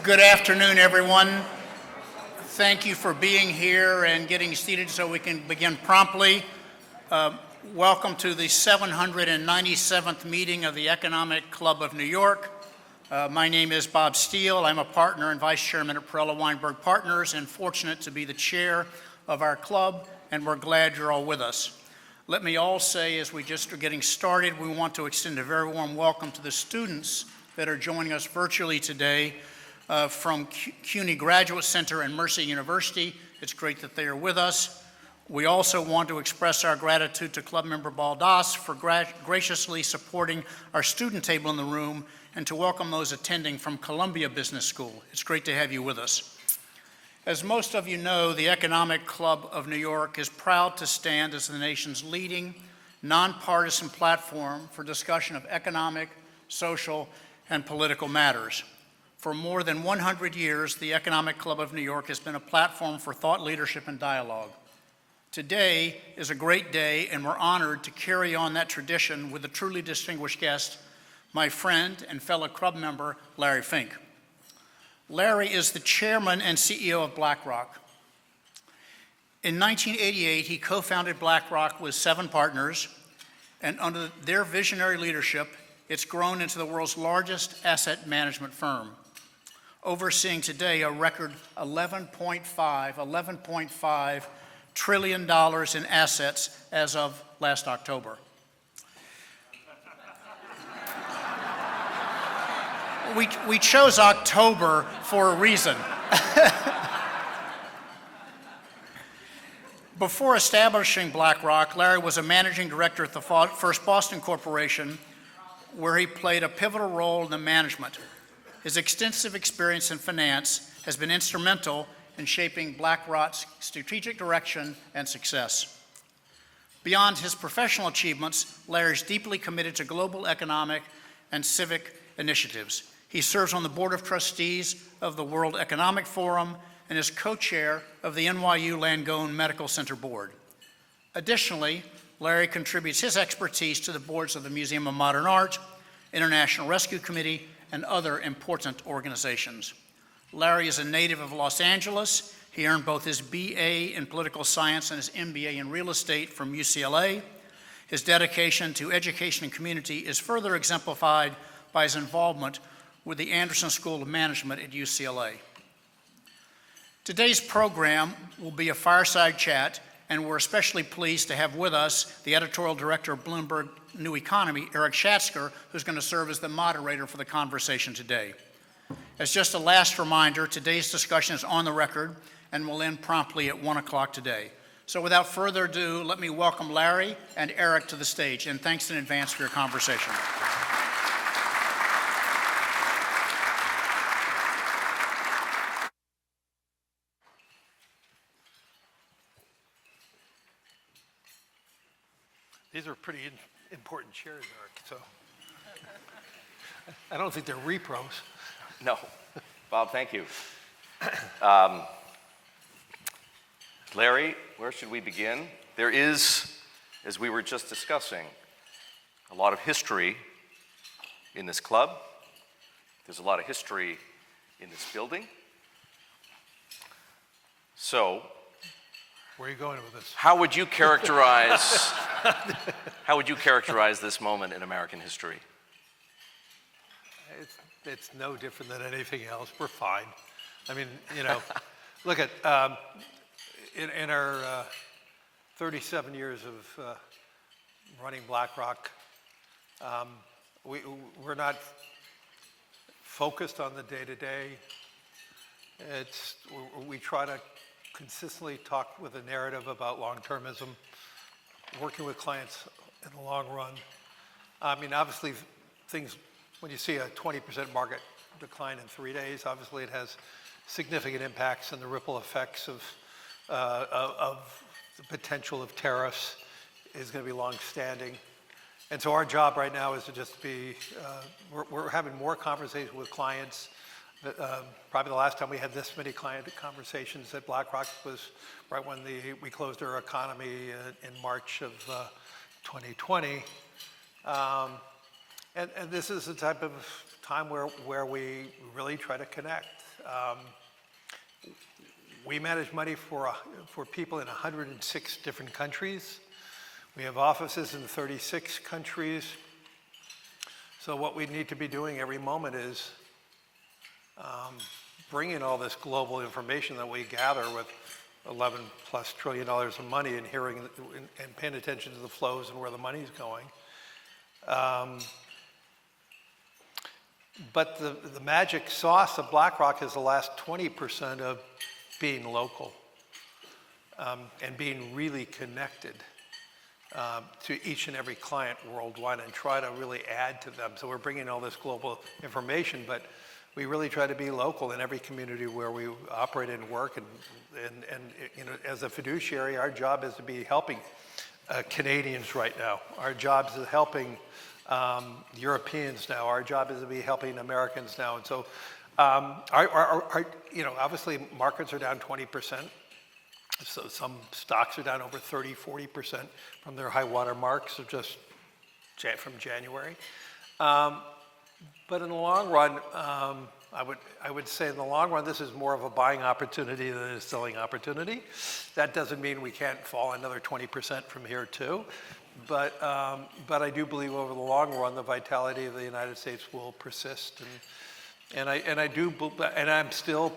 Good afternoon, everyone. Thank you for being here and getting seated so we can begin promptly. Welcome to the 797th meeting of the Economic Club of New York. My name is Bob Steele. I'm a partner and vice chairman at Perella Weinberg Partners and fortunate to be the chair of our club, and we're glad you're all with us. Let me all say, as we just are getting started, we want to extend a very warm welcome to the students that are joining us virtually today from CUNY Graduate Center and Mercer University. It's great that they are with us. We also want to express our gratitude to Club member Baldas for graciously supporting our student table in the room and to welcome those attending from Columbia Business School. It's great to have you with us. As most of you know, the Economic Club of New York is proud to stand as the nation's leading nonpartisan platform for discussion of economic, social, and political matters. For more than 100 years, the Economic Club of New York has been a platform for thought leadership and dialogue. Today is a great day, and we're honored to carry on that tradition with a truly distinguished guest, my friend and fellow club member, Larry Fink. Larry is the chairman and CEO of BlackRock. In 1988, he co-founded BlackRock with 7 partners, and under their visionary leadership, it's grown into the world's largest asset management firm, overseeing today a record $11.5 trillion in assets as of last October. We chose October for a reason. Before establishing BlackRock, Larry was a managing director at the First Boston Corporation, where he played a pivotal role in the management. His extensive experience in finance has been instrumental in shaping BlackRock's strategic direction and success. Beyond his professional achievements, Larry is deeply committed to global economic and civic initiatives. He serves on the Board of Trustees of the World Economic Forum and is co-chair of the NYU Langone Medical Center Board. Additionally, Larry contributes his expertise to the boards of the Museum of Modern Art, International Rescue Committee, and other important organizations. Larry is a native of Los Angeles. He earned both his BA in political science and his MBA in real estate from UCLA. His dedication to education and community is further exemplified by his involvement with the Anderson School of Management at UCLA. Today's program will be a fireside chat, and we're especially pleased to have with us the editorial director of Bloomberg New Economy, Erik Schatzker, who's going to serve as the moderator for the conversation today. As just a last reminder, today's discussion is on the record and will end promptly at 1 o'clock today. So without further ado, let me welcome Larry and Erik to the stage, and thanks in advance for your conversation. These are pretty important chairs, Erik, so I don't think they're repros. No. Bob, thank you. Larry, where should we begin? There is, as we were just discussing, a lot of history in this club. There's a lot of history in this building. So, where are you going with this? how would you characterize this moment in American history? It's no different than anything else. We're fine. I mean, you know, look at, in our 37 years of running BlackRock, we're not focused on the day-to-day. We try to consistently talk with a narrative about long-termism, working with clients in the long run. I mean, obviously, things, when you see a 20% market decline in 3 days, obviously it has significant impacts and the ripple effects of the potential of tariffs is going to be long-standing. And so our job right now is to just be, we're having more conversations with clients. Probably the last time we had this many client conversations at BlackRock was right when we closed our economy in March of 2020. And this is the type of time where we really try to connect. We manage money for people in 106 different countries. We have offices in 36 countries. So what we need to be doing every moment is bringing all this global information that we gather with $11+ trillion of money and hearing and paying attention to the flows and where the money's going. But the magic sauce of BlackRock is the last 20% of being local and being really connected to each and every client worldwide and try to really add to them. So we're bringing all this global information, but we really try to be local in every community where we operate and work. And you know, as a fiduciary, our job is to be helping Canadians right now. Our job is helping Europeans now. Our job is to be helping Americans now. And so, you know, obviously markets are down 20%. So some stocks are down over 30, 40% from their high water marks of just from January. But in the long run, I would say in the long run, this is more of a buying opportunity than a selling opportunity. That doesn't mean we can't fall another 20% from here too. But I do believe over the long run, the vitality of the United States will persist. And I'm still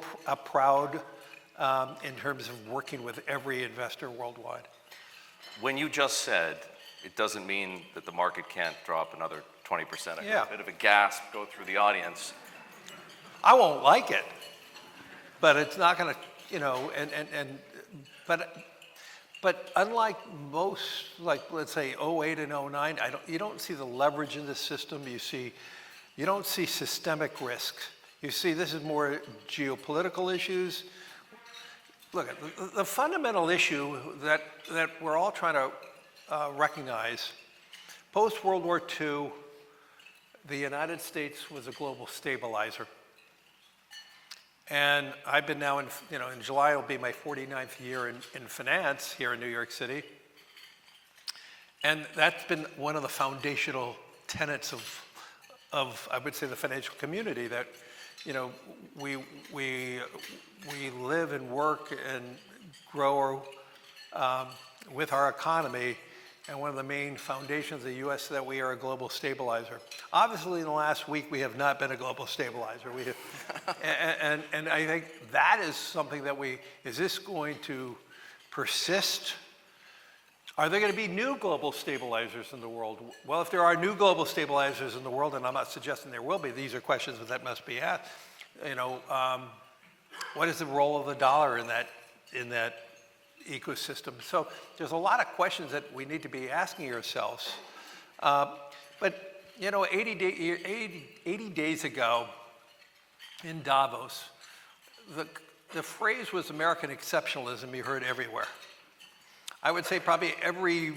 proud in terms of working with every investor worldwide. When you just said it doesn't mean that the market can't drop another 20%, I got a bit of a gasp go through the audience. I won't like it, but it's not going to, you know, but unlike most, like let's say 08 and 09, you don't see the leverage in the system. You don't see systemic risk. You see this is more geopolitical issues. Look, the fundamental issue that we're all trying to recognize, post-World War II, the United States was a global stabilizer. And I've been now in July will be my 49th year in finance here in New York City. And that's been one of the foundational tenets of I would say the financial community, that you know we live and work and grow with our economy, and one of the main foundations of the U.S. is that we are a global stabilizer. Obviously, in the last week, we have not been a global stabilizer. We have, and I think that is something that is this going to persist? Are there going to be new global stabilizers in the world? Well, if there are new global stabilizers in the world, and I'm not suggesting there will be, these are questions that must be asked. You know, what is the role of the dollar in that ecosystem? So there's a lot of questions that we need to be asking ourselves. But you know, 80 days ago in Davos, the phrase was American exceptionalism. You heard everywhere. I would say probably every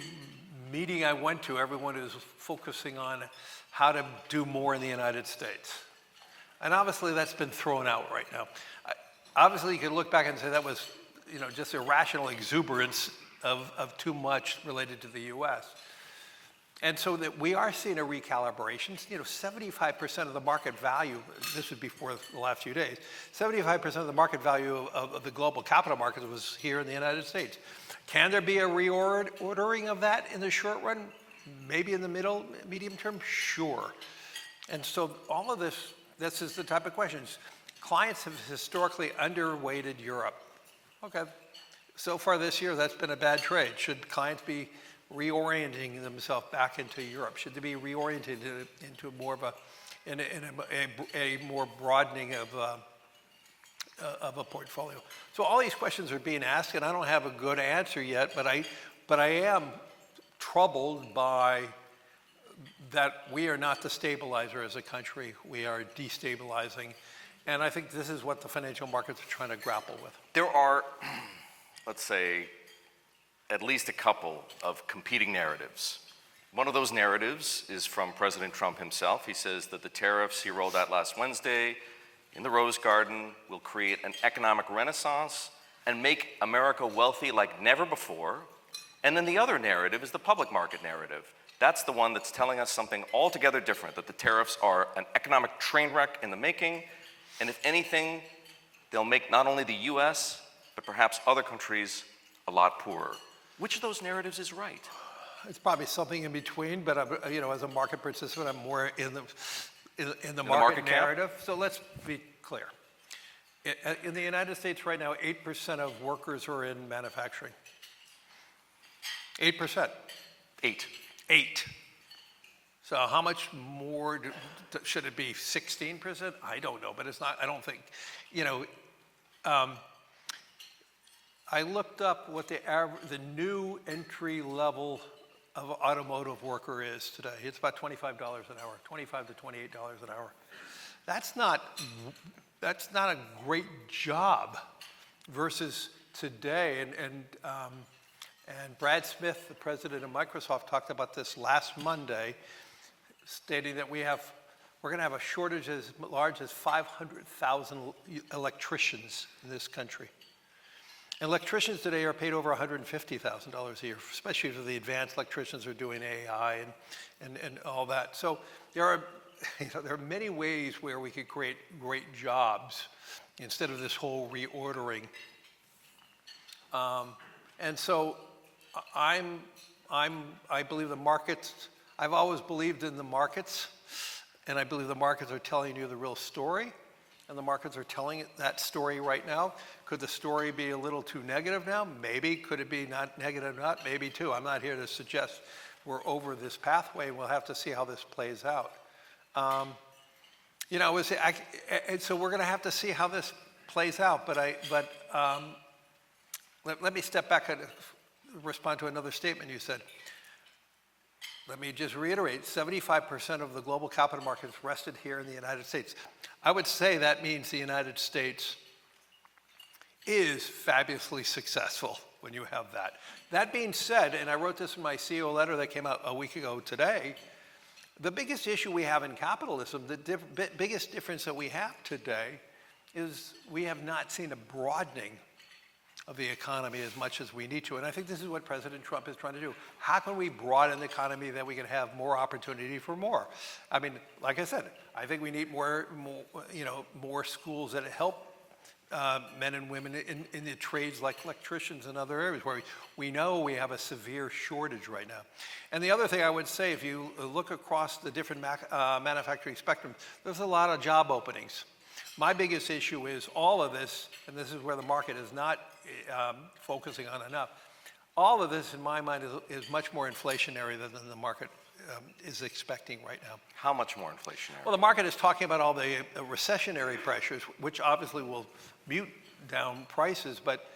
meeting I went to, everyone is focusing on how to do more in the United States. And obviously that's been thrown out right now. Obviously you can look back and say that was, you know, just irrational exuberance of too much related to the US. And so that we are seeing a recalibration. You know, 75% of the market value, this was before the last few days, 75% of the market value of the global capital markets was here in the United States. Can there be a reordering of that in the short run? Maybe in the medium term? Sure. And so all of this is the type of questions. Clients have historically underweighted Europe. Okay, so far this year, that's been a bad trade. Should clients be reorienting themselves back into Europe? Should they be reoriented into more of a more broadening of a portfolio? So all these questions are being asked, and I don't have a good answer yet, but I am troubled by that we are not the stabilizer as a country. We are destabilizing. And I think this is what the financial markets are trying to grapple with. There are, let's say, at least a couple of competing narratives. One of those narratives is from President Trump himself. He says that the tariffs he rolled out last Wednesday in the Rose Garden will create an economic renaissance and make America wealthy like never before. And then the other narrative is the public market narrative. That's the one that's telling us something altogether different, that the tariffs are an economic train wreck in the making, and if anything, they'll make not only the US, but perhaps other countries a lot poorer. Which of those narratives is right? It's probably something in between, but I'm, as a market participant, I'm more in the market market camp? narrative. So let's be clear. In the United States right now, 8% of workers are in manufacturing. 8%. 8. So how much more should it be? 16%? I don't know, but it's not. I don't think. I looked up what the new entry level of automotive worker is today. It's about $25 an hour, $25 to $28 an hour. That's not a great job versus today. And Brad Smith, the president of Microsoft, talked about this last Monday, stating that we're going to have a shortage as large as 500,000 electricians in this country. Electricians today are paid over $150,000 a year, especially for the advanced electricians who are doing AI and all that. So there are many ways where we could create great jobs instead of this whole reordering. And so I believe the markets. I've always believed in the markets, and I believe the markets are telling you the real story. And the markets are telling that story right now. Could the story be a little too negative now? Maybe. Could it be not negative? Not maybe too. I'm not here to suggest we're over this pathway. We'll have to see how this plays out. So we're going to have to see how this plays out. But let me step back and respond to another statement you said. Let me just reiterate, 75% of the global capital markets rested here in the United States. I would say that means the United States is fabulously successful when you have that. That being said, and I wrote this in my CEO letter that came out a week ago today, the biggest issue we have in capitalism, the biggest difference that we have today is we have not seen a broadening of the economy as much as we need to. And I think this is what President Trump is trying to do. How can we broaden the economy that we can have more opportunity for more? I mean, like I said, I think we need more schools that help men and women in the trades like electricians and other areas where we know we have a severe shortage right now. And the other thing I would say, if you look across the different manufacturing spectrum, there's a lot of job openings. My biggest issue is all of this, and this is where the market is not focusing on enough, all of this in my mind is much more inflationary than the market is expecting right now. How much more inflationary? Well, the market is talking about all the recessionary pressures, which obviously will mute down prices, but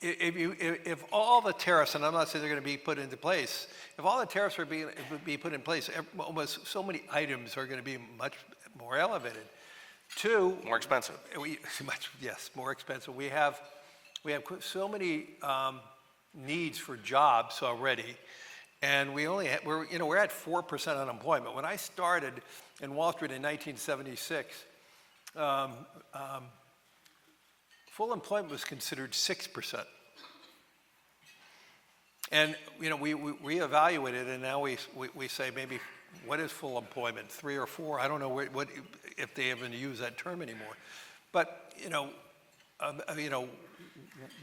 if all the tariffs, and I'm not saying they're going to be put into place, if all the tariffs are be put in place, almost so many items are going to be much more elevated. Two, more expensive. Yes, more expensive. We have so many needs for jobs already, and we're at 4% unemployment. When I started in Wall Street in 1976, full employment was considered 6%. And we reevaluated, and now we say maybe what is full employment, 3 or 4? I don't know what if they even use that term anymore. But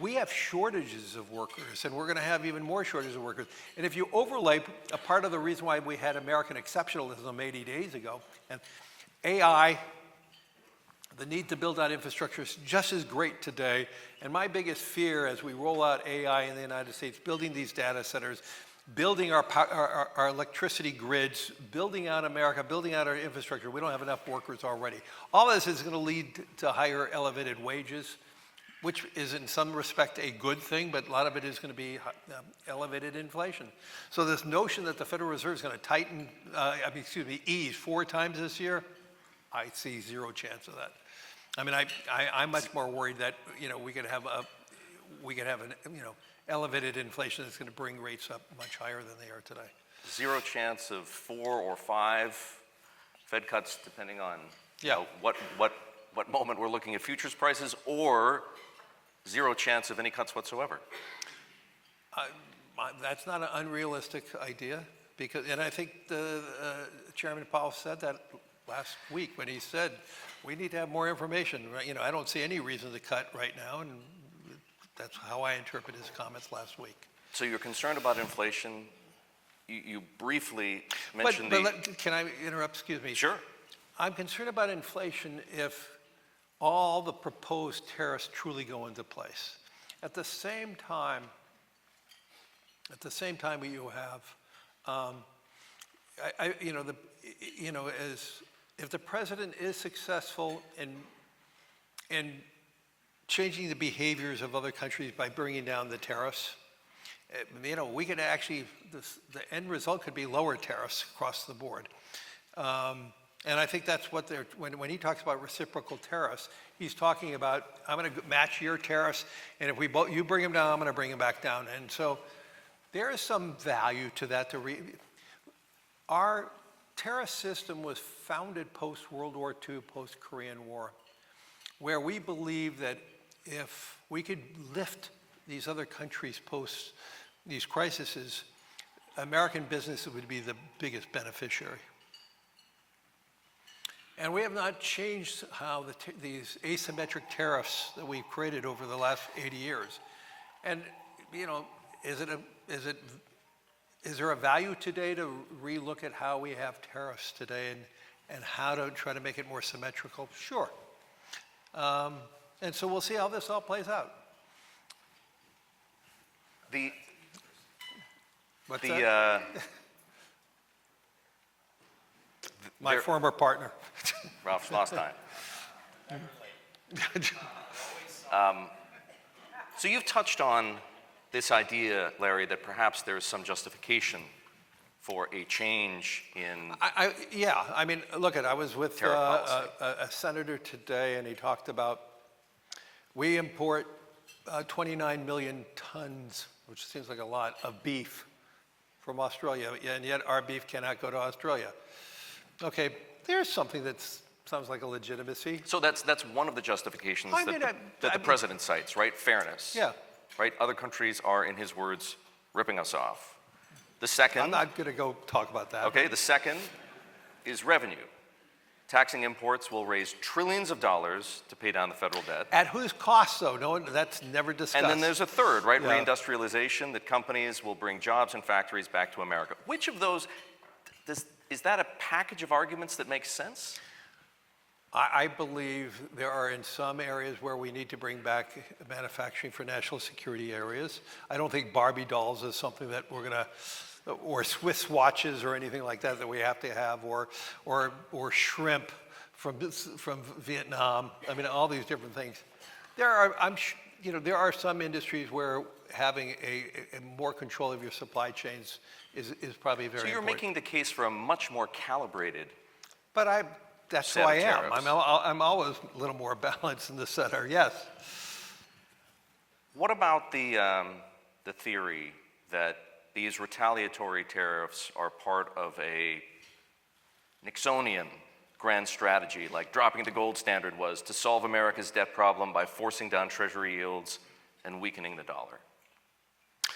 we have shortages of workers, and we're going to have even more shortages of workers. And if you overlay a part of the reason why we had American exceptionalism 80 days ago, and AI, the need to build out infrastructure is just as great today. And my biggest fear as we roll out AI in the United States, building these data centers, building our electricity grids, building out America, building out our infrastructure, we don't have enough workers already. All this is going to lead to higher elevated wages, which is in some respect a good thing, but a lot of it is going to be elevated inflation. So this notion that the Federal Reserve is going to ease 4 times this year, I see zero chance of that. I mean, I'm much more worried that we could have an elevated inflation that's going to bring rates up much higher than they are today. Zero chance of 4 or 5 Fed cuts, depending on what moment we're looking at futures prices, or zero chance of any cuts whatsoever. That's not an unrealistic idea, and I think the Chairman Powell said that last week when he said, we need to have more information. You know, I don't see any reason to cut right now, and that's how I interpret his comments last week. So you're concerned about inflation. You briefly But, mentioned can I interrupt? Excuse me. Sure. I'm concerned about inflation if all the proposed tariffs truly go into place. At the same time, you have, if the president is successful in changing the behaviors of other countries by bringing down the tariffs, we could actually, the end result could be lower tariffs across the board. And I think that's what when he talks about reciprocal tariffs, he's talking about, I'm going to match your tariffs, and if you bring them down, I'm going to bring them back down. And so there is some value to that. Our tariff system was founded post-World War II, post-Korean War, where we believe that if we could lift these other countries post these crises, American businesses would be the biggest beneficiary. And we have not changed how these asymmetric tariffs that we've created over the last 80 years. And, is there a value today to relook at how we have tariffs today and how to try to make it more symmetrical? Sure. And so we'll see how this all plays out. My former partner. Ralph's lost time. So you've touched on this idea, Larry, that perhaps there's some justification for a change in Yeah, I mean, look, I was with tariff policy. a senator today, and he talked about we import 29 million tons, which seems like a lot, of beef from Australia, and yet our beef cannot go to Australia. Okay, there's something that sounds like a legitimacy. So that's one of the justifications that the president cites, right? Fairness. Yeah. Right? Other countries are, in his words, ripping us off. The second... I'm not going to go talk about that. Okay, the second is revenue. Taxing imports will raise trillions of dollars to pay down the federal debt. At whose cost, though? No, that's never discussed. And then there's a third, right? Yeah. Reindustrialization, that companies will bring jobs and factories back to America. Which of those, is that a package of arguments that makes sense? I believe there are in some areas where we need to bring back manufacturing for national security areas. I don't think Barbie dolls is something that we're going to, or Swiss watches or anything like that we have to have, or shrimp from Vietnam. I mean, all these different things. There are some industries where having a more control of your supply chains is probably very important. So you're making the case for a much more calibrated. But that's who I am. I'm always a little more balanced in the center, yes. What about the theory that these retaliatory tariffs are part of a Nixonian grand strategy, like dropping the gold standard was to solve America's debt problem by forcing down treasury yields and weakening the dollar?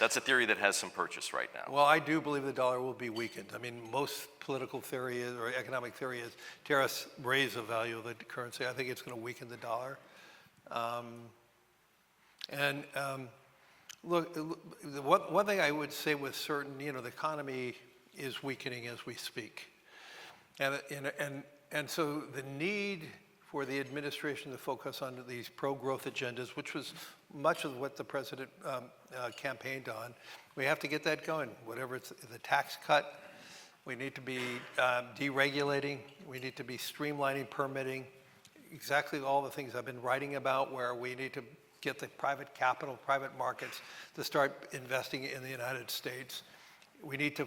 That's a theory that has some purchase right now. Well, I do believe the dollar will be weakened. I mean, most political theory or economic theory is tariffs raise the value of the currency. I think it's going to weaken the dollar. Look, one thing I would say with certain, the economy is weakening as we speak. And so the need for the administration to focus on these pro-growth agendas, which was much of what the president campaigned on. We have to get that going, whatever it's the tax cut. We need to be deregulating. We need to be streamlining permitting. Exactly all the things I've been writing about, where we need to get the private capital, private markets to start investing in the United States. We need to,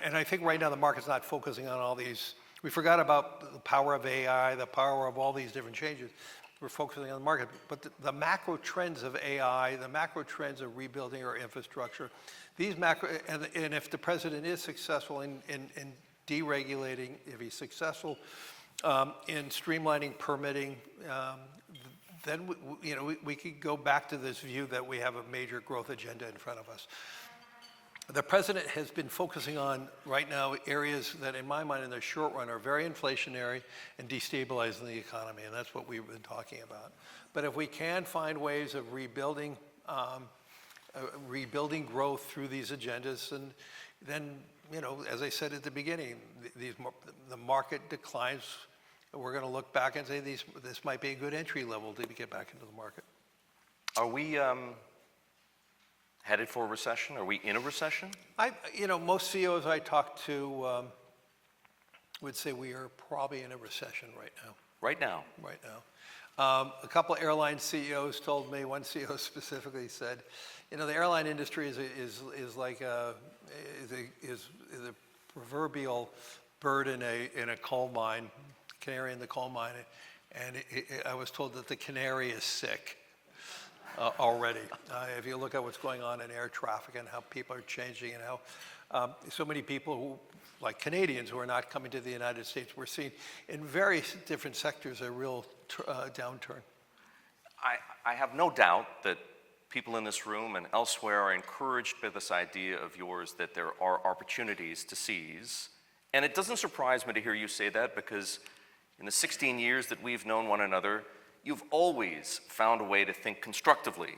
and I think right now the market's not focusing on all these. We forgot about the power of AI, the power of all these different changes. We're focusing on the market. But the macro trends of AI, the macro trends of rebuilding our infrastructure, these macro, and if the president is successful in deregulating, if he's successful in streamlining permitting, then we could go back to this view that we have a major growth agenda in front of us. The president has been focusing on, right now, areas that, in my mind, in the short run, are very inflationary and destabilizing the economy, and that's what we've been talking about. But if we can find ways of rebuilding growth through these agendas, and then, as I said at the beginning, the market declines. We're going to look back and say this might be a good entry level to get back into the market. Are we headed for a recession? Are we in a recession? Most CEOs I talk to would say we are probably in a recession right now. Right now? Right now. A couple of airline CEOs told me, one CEO specifically said, the airline industry is like a proverbial bird in a coal mine, canary in the coal mine, and I was told that the canary is sick already. If you look at what's going on in air traffic and how people are changing and how so many people who, like Canadians, who are not coming to the United States, we're seeing in various different sectors a real downturn. I have no doubt that people in this room and elsewhere are encouraged by this idea of yours that there are opportunities to seize. And it doesn't surprise me to hear you say that, because in the 16 years that we've known one another, you've always found a way to think constructively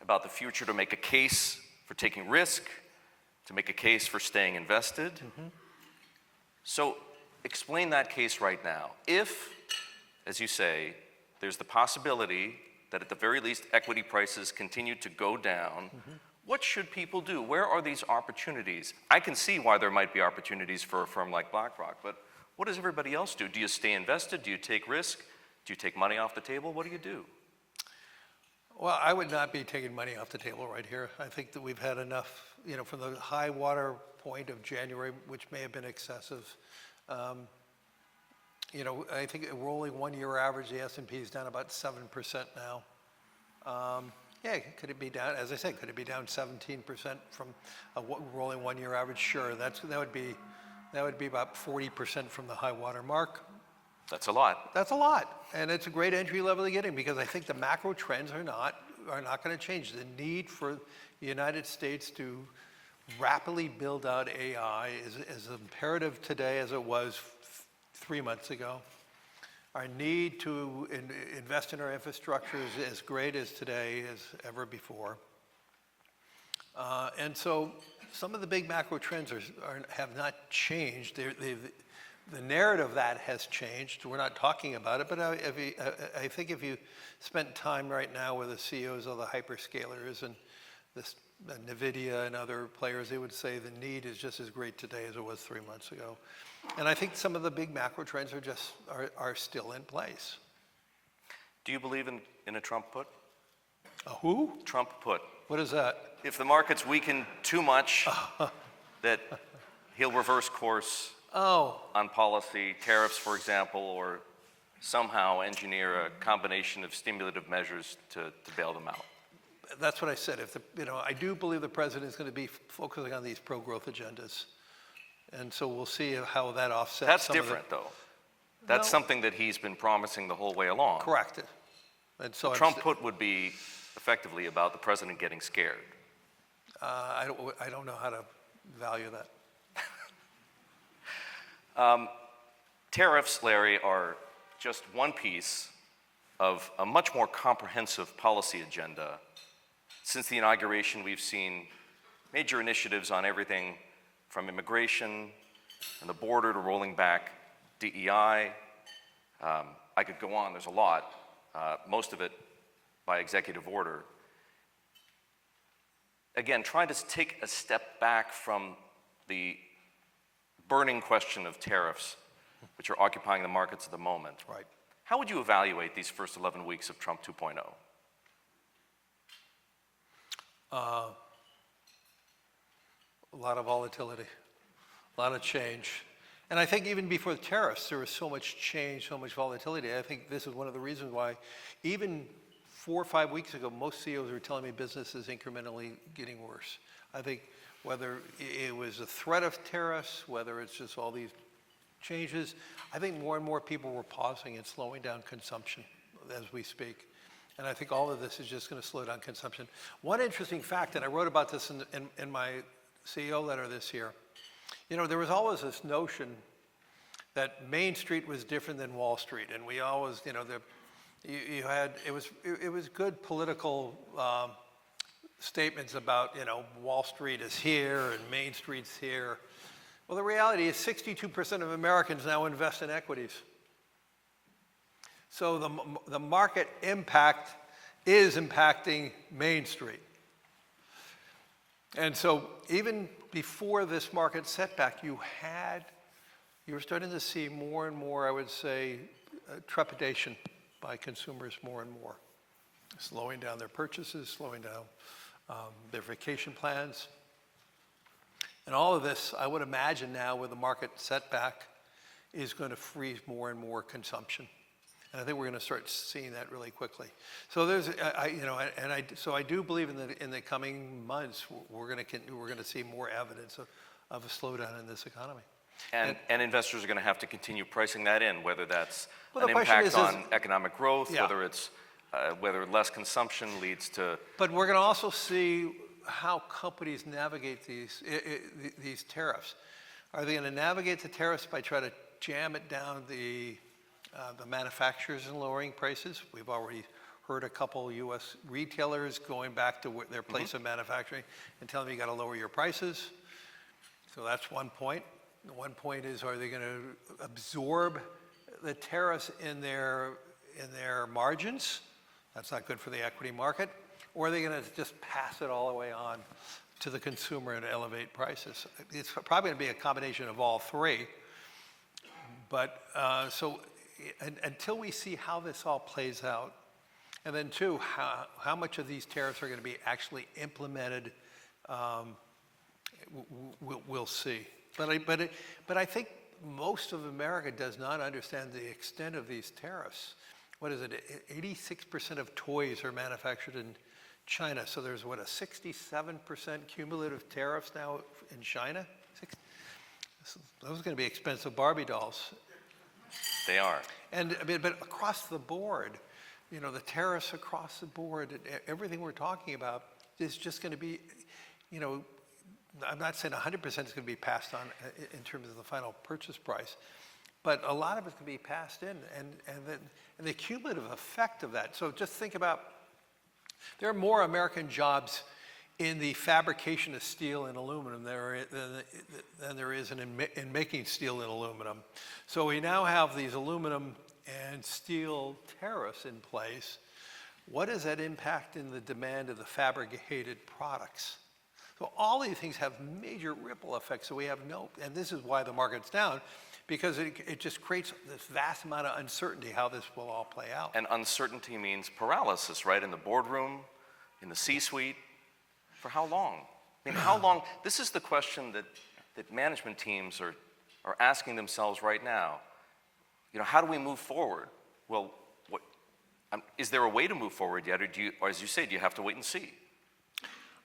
about the future, to make a case for taking risk, to make a case for staying invested. Mm-hmm. So explain that case right now. If, as you say, there's the possibility that at the very least equity prices continue to go down, mm-hmm. What should people do? Where are these opportunities? I can see why there might be opportunities for a firm like BlackRock, but what does everybody else do? Do you stay invested? Do you take risk? Do you take money off the table? What do you do? Well, I would not be taking money off the table right here. I think that we've had enough, from the high water point of January, which may have been excessive. I think a rolling 1 year average, the S&P is down about 7% now. Could it be down, as I said, could it be down 17% from a rolling 1 year average? Sure, that would be about 40% from the high water mark. That's a lot. That's a lot, and it's a great entry level to get in, because I think the macro trends are not going to change. The need for the United States to rapidly build out AI is as imperative today as it was 3 months ago. Our need to invest in our infrastructure is as great as today as ever before. And so some of the big macro trends have not changed. The narrative of that has changed. We're not talking about it, but I think if you spent time right now with the CEOs of the hyperscalers and NVIDIA and other players, they would say the need is just as great today as it was 3 months ago. And I think some of the big macro trends are still in place. Do you believe in a Trump put? A who? Trump put. What is that? If the markets weaken too much, that he'll reverse course on policy, tariffs, for example, or somehow engineer a combination of stimulative measures to bail them out. That's what I said. I do believe the president is going to be focusing on these pro-growth agendas, and so we'll see how that offsets. That's different, though. That's something that he's been promising the whole way along. Correct. And so Trump put would be effectively about the president getting scared. I don't know how to value that. Tariffs, Larry, are just one piece of a much more comprehensive policy agenda. Since the inauguration, we've seen major initiatives on everything from immigration and the border to rolling back DEI. I could go on, there's a lot, most of it by executive order. Again, trying to take a step back from the burning question of tariffs, which are occupying the markets at the moment. Right. How would you evaluate these first 11 weeks of Trump 2.0? A lot of volatility, a lot of change. And I think even before the tariffs, there was so much change, so much volatility. I think this is one of the reasons why even 4 or 5 weeks ago, most CEOs were telling me business is incrementally getting worse. I think whether it was a threat of tariffs, whether it's just all these changes, I think more and more people were pausing and slowing down consumption as we speak. And I think all of this is just going to slow down consumption. One interesting fact, and I wrote about this in my CEO letter this year, there was always this notion that Main Street was different than Wall Street, and we always, you had it was good political statements about Wall Street is here and Main Street's here. Well, the reality is 62% of Americans now invest in equities. So the market impact is impacting Main Street. And so even before this market setback, you were starting to see more and more, I would say, trepidation by consumers more and more, slowing down their purchases, slowing down their vacation plans. And all of this, I would imagine now with the market setback, is going to freeze more and more consumption. And I think we're going to start seeing that really quickly. So so I do believe in the coming months we're going to see more evidence of a slowdown in this economy. And investors are going to have to continue pricing that in, whether that's Well, an the question impact is- on economic growth, Yeah. whether it's whether less consumption leads to. But we're going to also see how companies navigate these tariffs. Are they going to navigate the tariffs by trying to jam it down the manufacturers and lowering prices? We've already heard a couple U.S. retailers going back to their place of manufacturing and telling them you got to lower your prices. So that's one point. One point is, are they going to absorb the tariffs in their margins? That's not good for the equity market. Or are they going to just pass it all the way on to the consumer and elevate prices? It's probably going to be a combination of all three. But until we see how this all plays out, and then two, how much of these tariffs are going to be actually implemented, we'll see. But I think most of America does not understand the extent of these tariffs. What is it? 86% of toys are manufactured in China. So there's a 67% cumulative tariffs now in China. Those are going to be expensive Barbie dolls. They are. But across the board, the tariffs across the board, everything we're talking about is just going to be, I'm not saying 100% is going to be passed on in terms of the final purchase price, but a lot of it's going to be passed in, and the cumulative effect of that. So just think about, there are more American jobs in the fabrication of steel and aluminum than there is in making steel and aluminum. So we now have these aluminum and steel tariffs in place. What does that impact in the demand of the fabricated products? So all these things have major ripple effects. So we have and this is why the market's down, because it just creates this vast amount of uncertainty how this will all play out. And uncertainty means paralysis, right? In the boardroom, in the C-suite. For how long? I mean, how long? This is the question that management teams are asking themselves right now. How do we move forward? Well, is there a way to move forward yet, or as you say, do you have to wait and see?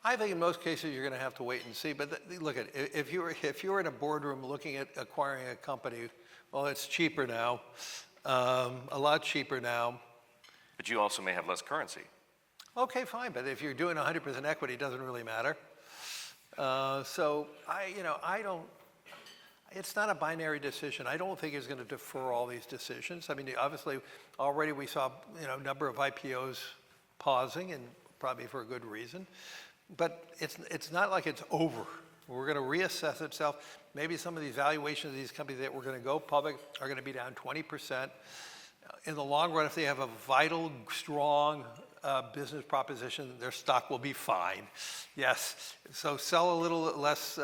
I think in most cases you're going to have to wait and see. But look at if you're in a boardroom looking at acquiring a company, well, it's cheaper now, a lot cheaper now. But you also may have less currency. Okay, fine. But if you're doing 100% equity, it doesn't really matter. So I don't. It's not a binary decision. I don't think it's going to defer all these decisions. I mean, obviously, already we saw a number of IPOs pausing, and probably for a good reason. But it's not like it's over. We're going to reassess itself. Maybe some of these valuations of these companies that were going to go public are going to be down 20%. In the long run, if they have a vital, strong business proposition, their stock will be fine. Yes. So sell a little less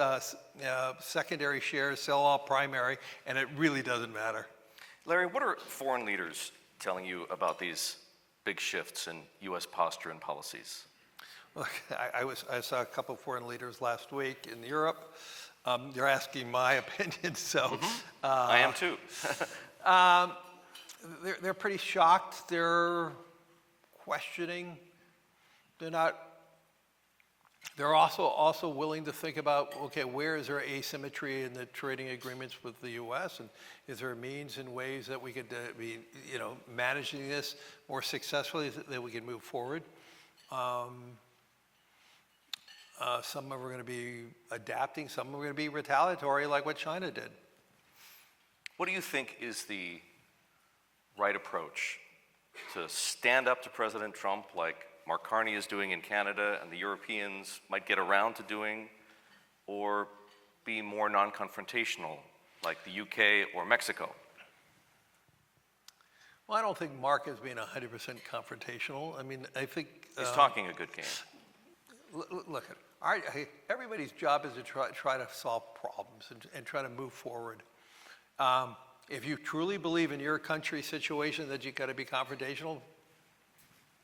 secondary shares, sell all primary, and it really doesn't matter. Larry, what are foreign leaders telling you about these big shifts in U.S. posture and policies? Look, I saw a couple of foreign leaders last week in Europe. They're asking my opinion, so. I am too. They're pretty shocked. They're questioning. They're also willing to think about, okay, where is there asymmetry in the trading agreements with the U.S. and is there means and ways that we could be, managing this more successfully, that we can move forward? Some of them are going to be adapting. Some of them are going to be retaliatory, like what China did. What do you think is the right approach? To stand up to President Trump like Mark Carney is doing in Canada and the Europeans might get around to doing, or be more non-confrontational like the UK or Mexico? Well, I don't think Mark is being 100% confrontational. I mean, I think... He's talking a good game. Look, everybody's job is to try to solve problems and try to move forward. If you truly believe in your country's situation that you've got to be confrontational,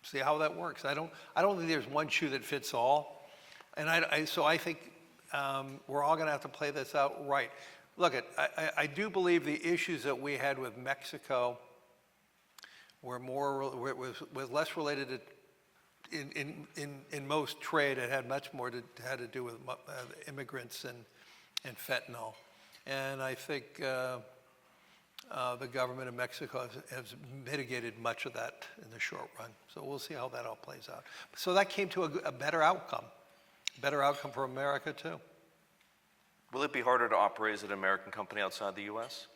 see how that works. I don't think there's one shoe that fits all. And so I think we're all going to have to play this out right. Look, I do believe the issues that we had with Mexico was less related to, in most trade, it had much more had to do with immigrants and fentanyl. And I think the government of Mexico has mitigated much of that in the short run. So we'll see how that all plays out. So that came to a better outcome for America too. Will it be harder to operate as an American company outside the U.S.?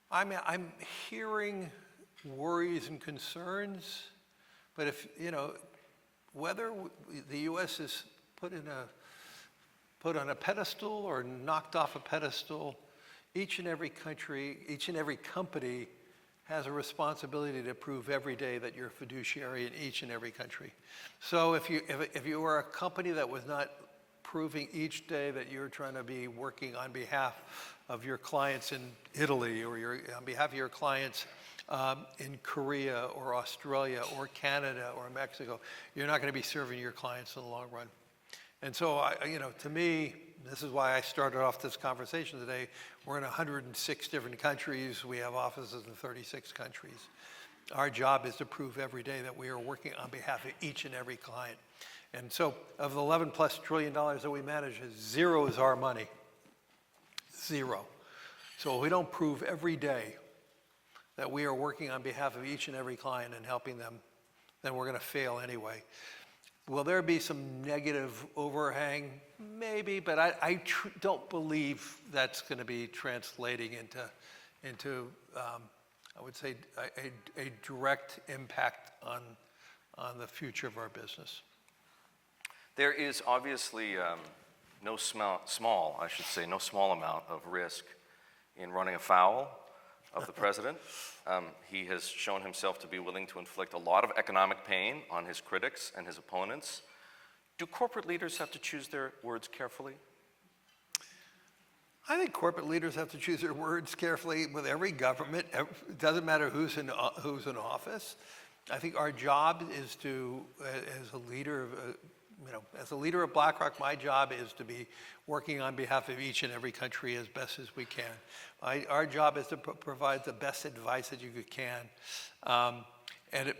I'm hearing worries and concerns, but if, whether the U.S. is put on a pedestal or knocked off a pedestal, each and every country, each and every company has a responsibility to prove every day that you're a fiduciary in each and every country. So if you were a company that was not proving each day that you're trying to be working on behalf of your clients in Italy, or on behalf of your clients in Korea or Australia or Canada or Mexico, you're not going to be serving your clients in the long run. And so, to me, this is why I started off this conversation today. We're in 106 different countries. We have offices in 36 countries. Our job is to prove every day that we are working on behalf of each and every client. And so of the $11+ trillion that we manage, zero is our money. Zero. So if we don't prove every day that we are working on behalf of each and every client and helping them, then we're going to fail anyway. Will there be some negative overhang? Maybe, but I don't believe that's going to be translating into I would say, a direct impact on the future of our business. There is obviously no small amount of risk in running afoul of the president. He has shown himself to be willing to inflict a lot of economic pain on his critics and his opponents. Do corporate leaders have to choose their words carefully? I think corporate leaders have to choose their words carefully with every government. It doesn't matter who's in office. I think our job is to, as a leader of BlackRock, my job is to be working on behalf of each and every country as best as we can. Our job is to provide the best advice that you can. And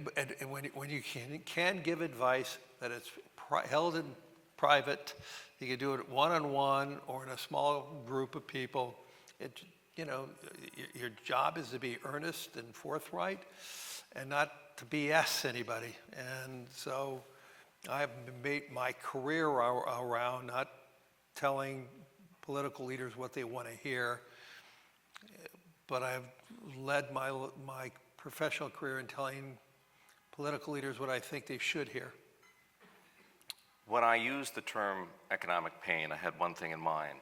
when you can give advice that it's held in private, you can do it one-on-one or in a small group of people. Your job is to be earnest and forthright and not to BS anybody. And so I've made my career around not telling political leaders what they want to hear, but I've led my professional career in telling political leaders what I think they should hear. When I used the term economic pain, I had one thing in mind.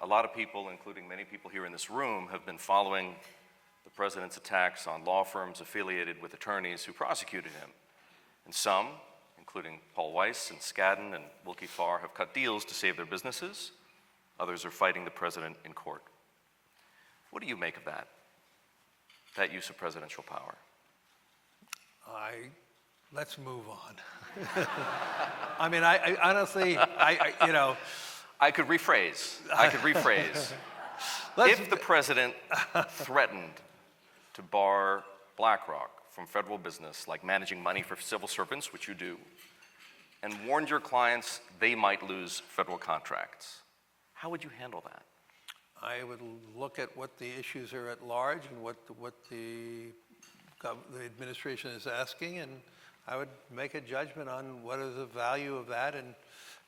A lot of people, including many people here in this room, have been following the president's attacks on law firms affiliated with attorneys who prosecuted him. And some, including Paul Weiss and Skadden and Willkie Farr, have cut deals to save their businesses. Others are fighting the president in court. What do you make of that use of presidential power? Let's move on. I mean, I honestly, I could rephrase. If the president threatened to bar BlackRock from federal business, like managing money for civil servants, which you do, and warned your clients they might lose federal contracts, how would you handle that? I would look at what the issues are at large and what the administration is asking, and I would make a judgment on what is the value of that, and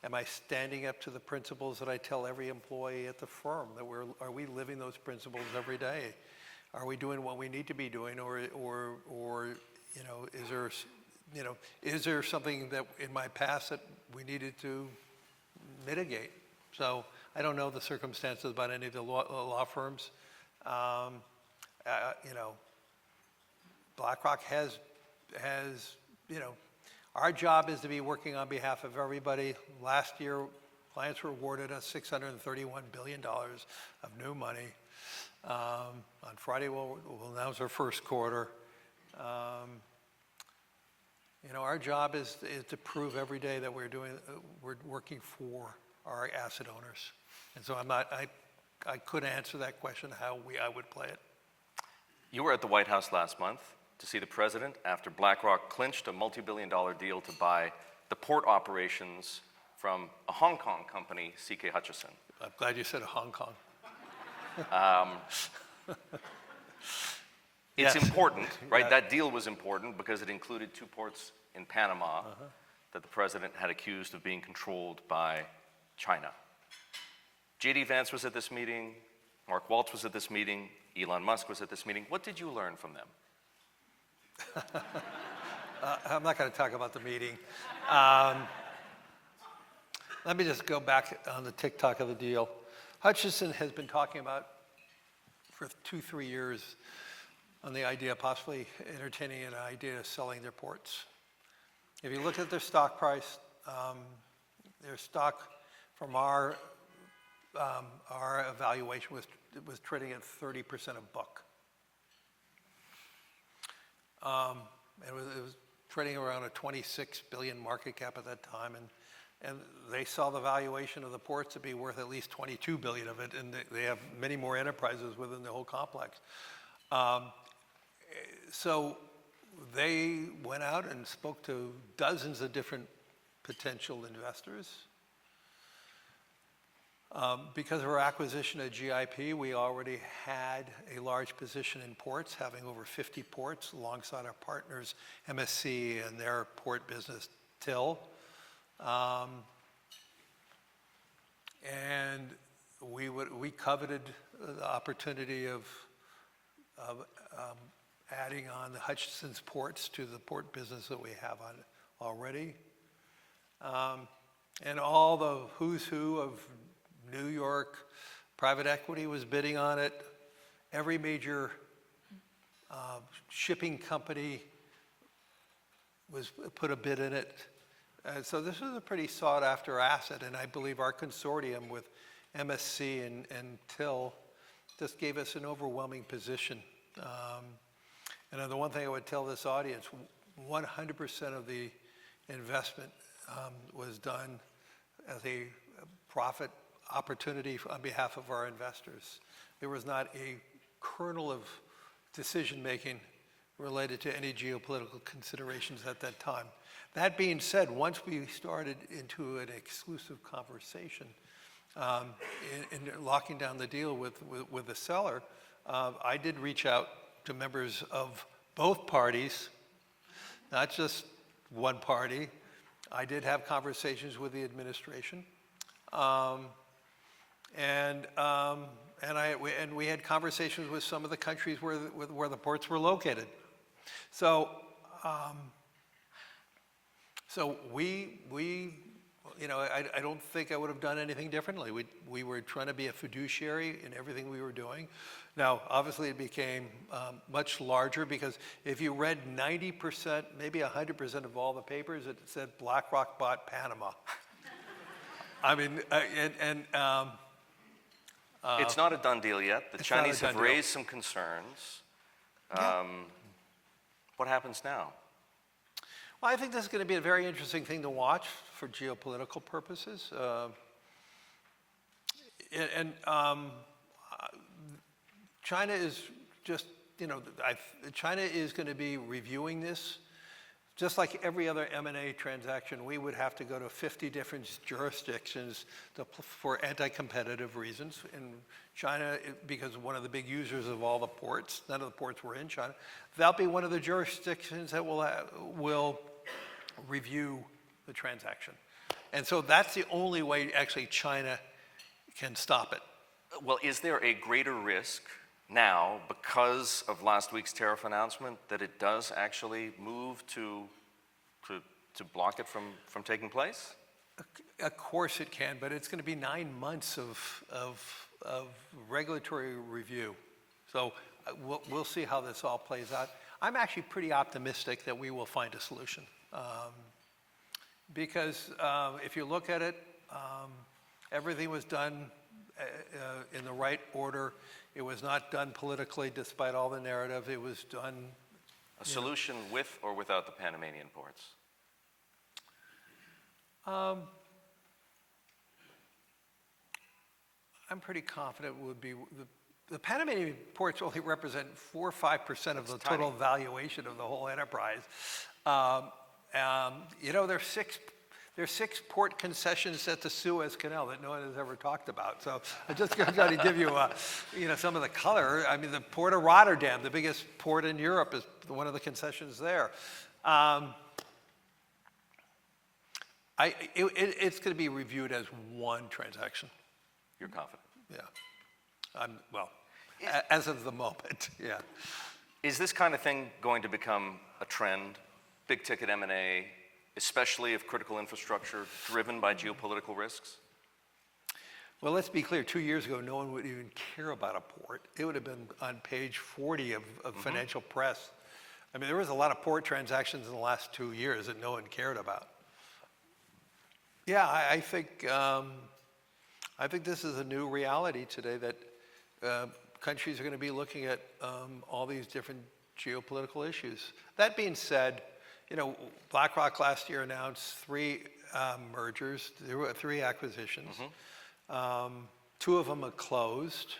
am I standing up to the principles that I tell every employee at the firm? Are we living those principles every day? Are we doing what we need to be doing, or is there something that in my past that we needed to mitigate? So I don't know the circumstances about any of the law firms. BlackRock has, our job is to be working on behalf of everybody. Last year, clients were awarded us $631 billion of new money. On Friday, we'll announce our first quarter. Our job is to prove every day that we're working for our asset owners. And so I couldn't answer that question how I would play it. You were at the White House last month to see the president after BlackRock clinched a multi-billion-dollar deal to buy the port operations from a Hong Kong company, C.K. Hutchison. I'm glad you said Hong Kong. It's Yes. important, right? Yeah. That deal was important because it included 2 ports in Panama that the president had accused of being controlled by China. J.D. Vance was at this meeting, Mark Waltz was at this meeting, Elon Musk was at this meeting. What did you learn from them? I'm not going to talk about the meeting. Let me just go back on the TikTok of the deal. Hutchison has been talking about for 2-3 years on the idea of possibly entertaining an idea of selling their ports. If you look at their stock price, their stock from our evaluation was trading at 30% of book. It was trading around a 26 billion market cap at that time, and they saw the valuation of the ports to be worth at least 22 billion of it, and they have many more enterprises within the whole complex. So they went out and spoke to dozens of different potential investors. Because of our acquisition of GIP, we already had a large position in ports, having over 50 ports alongside our partners, MSC, and their port business, TIL. And we coveted the opportunity of adding on the Hutchison's ports to the port business that we have on already. And all the who's who of New York private equity was bidding on it. Every major shipping company put a bid in it. So this was a pretty sought after asset, and I believe our consortium with MSC and TIL just gave us an overwhelming position. And the one thing I would tell this audience, 100% of the investment was done as a profit opportunity on behalf of our investors. There was not a kernel of decision-making related to any geopolitical considerations at that time. That being said, once we started into an exclusive conversation in locking down the deal with the seller, I did reach out to members of both parties, not just one party. I did have conversations with the administration. And we had conversations with some of the countries where the ports were located. So I don't think I would have done anything differently. We were trying to be a fiduciary in everything we were doing. Now, obviously, it became much larger because if you read 90%, maybe 100% of all the papers, it said BlackRock bought Panama. I mean, it's not a done deal yet. The Chinese have raised some concerns. What happens now? Well, I think this is going to be a very interesting thing to watch for geopolitical purposes. China is just, China is going to be reviewing this. Just like every other M&A transaction, we would have to go to 50 different jurisdictions for anti-competitive reasons. In China, because one of the big users of all the ports, none of the ports were in China, that'll be one of the jurisdictions that will review the transaction. And so that's the only way actually China can stop it. Well, is there a greater risk now because of last week's tariff announcement that it does actually move to block it from taking place? Of course it can, but it's going to be 9 months of regulatory review. So we'll see how this all plays out. I'm actually pretty optimistic that we will find a solution. Because if you look at it, everything was done in the right order. It was not done politically despite all the narrative. It was done... A solution with or without the Panamanian ports? I'm pretty confident it would be... The Panamanian ports only represent 4 or 5% of the total valuation of the whole enterprise. There's 6 port concessions at the Suez Canal that no one has ever talked about. So I just got to give you, some of the color. I mean, the port of Rotterdam, the biggest port in Europe, is one of the concessions there. It's going to be reviewed as one transaction. You're confident? Yeah. As of the moment, yeah. Is this kind of thing going to become a trend? Big ticket M&A, especially if critical infrastructure driven by geopolitical risks? Well, let's be clear. 2 years ago, no one would even care about a port. It would have been on page 40 of financial press. I mean, there was a lot of port transactions in the last 2 years that no one cared about. Yeah, I think this is a new reality today that countries are going to be looking at all these different geopolitical issues. That being said, BlackRock last year announced 3 mergers. There were 3 acquisitions. 2 of them are closed.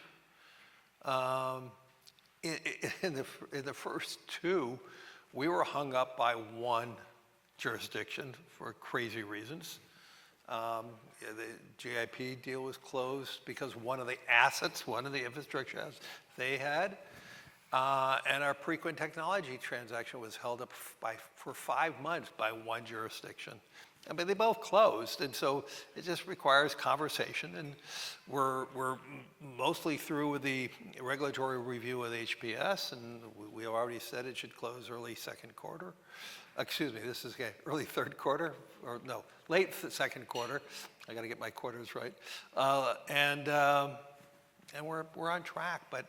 In the first 2, we were hung up by 1 jurisdiction for crazy reasons. The GIP deal was closed because one of the assets, one of the infrastructure assets they had, and our Prequin technology transaction was held up for 5 months by 1 jurisdiction. I mean, they both closed, and so it just requires conversation, and we're mostly through with the regulatory review with HPS, and we already said it should close early second quarter. Excuse me, this is early third quarter, or no, late second quarter. I got to get my quarters right, and we're on track. But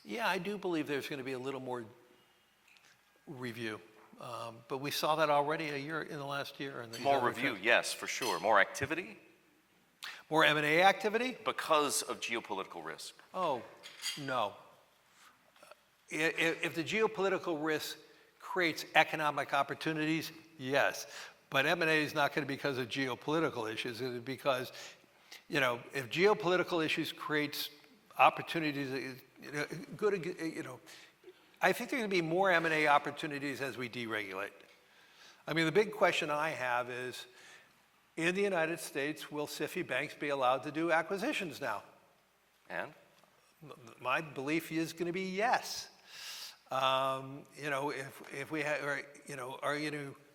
yeah, I do believe there's going to be a little more review. But we saw that already in the last year. More review, yes, for sure. More activity? More M&A activity? Because of geopolitical risk. Oh, no. If the geopolitical risk creates economic opportunities, yes. But M&A is not going to be because of geopolitical issues. It's because, if geopolitical issues creates opportunities, I think there are going to be more M&A opportunities as we deregulate. I mean, the big question I have is, in the United States, will SIFI banks be allowed to do acquisitions now? And? My belief is going to be yes. If we have,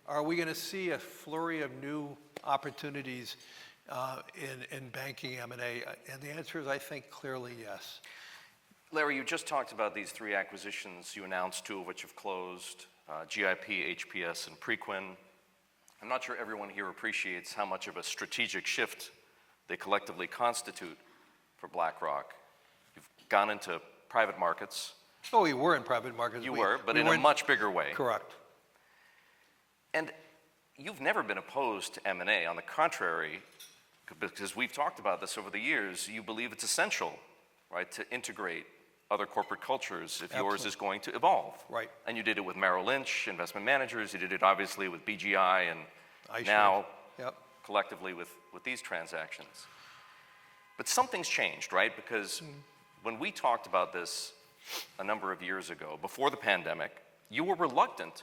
are we going to see a flurry of new opportunities in banking M&A? And the answer is, I think, clearly yes. Larry, you just talked about these 3 acquisitions. You announced 2 of which have closed, GIP, HPS, and Prequin. I'm not sure everyone here appreciates how much of a strategic shift they collectively constitute for BlackRock. You've gone into private markets. Oh, we were in private markets. You were, but in a much bigger way. Correct. And you've never been opposed to M&A. On the contrary, because we've talked about this over the years, you believe it's essential, right, to integrate other corporate cultures if yours is going to evolve. Right. And you did it with Merrill Lynch, investment managers. You did it obviously with BGI and iShares. Now collectively with these transactions. But something's changed, right? Because when we talked about this a number of years ago, before the pandemic, you were reluctant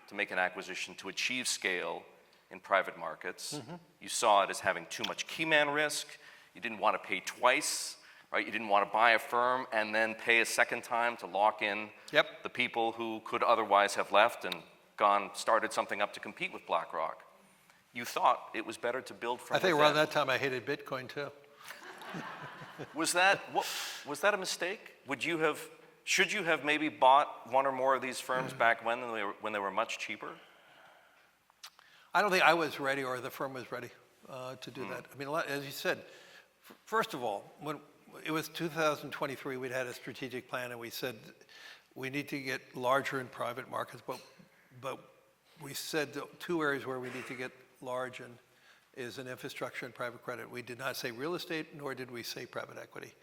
to make an acquisition to achieve scale in private markets. You saw it as having too much key man risk. You didn't want to pay twice right? You didn't want to buy a firm and then pay a second time to lock in Yep. the people who could otherwise have left and started something up to compete with BlackRock. You thought it was better to build from I think within. around that time I hated Bitcoin too. Was that a mistake? Should you have maybe bought one or more of these firms back when they were much cheaper? I don't think I was ready or the firm was ready to do that. I mean, as you said, first of all, when it was 2023, we'd had a strategic plan and we said we need to get larger in private markets, but we said the two areas where we need to get large in is in infrastructure and private credit. We did not say real estate, nor did we say private equity.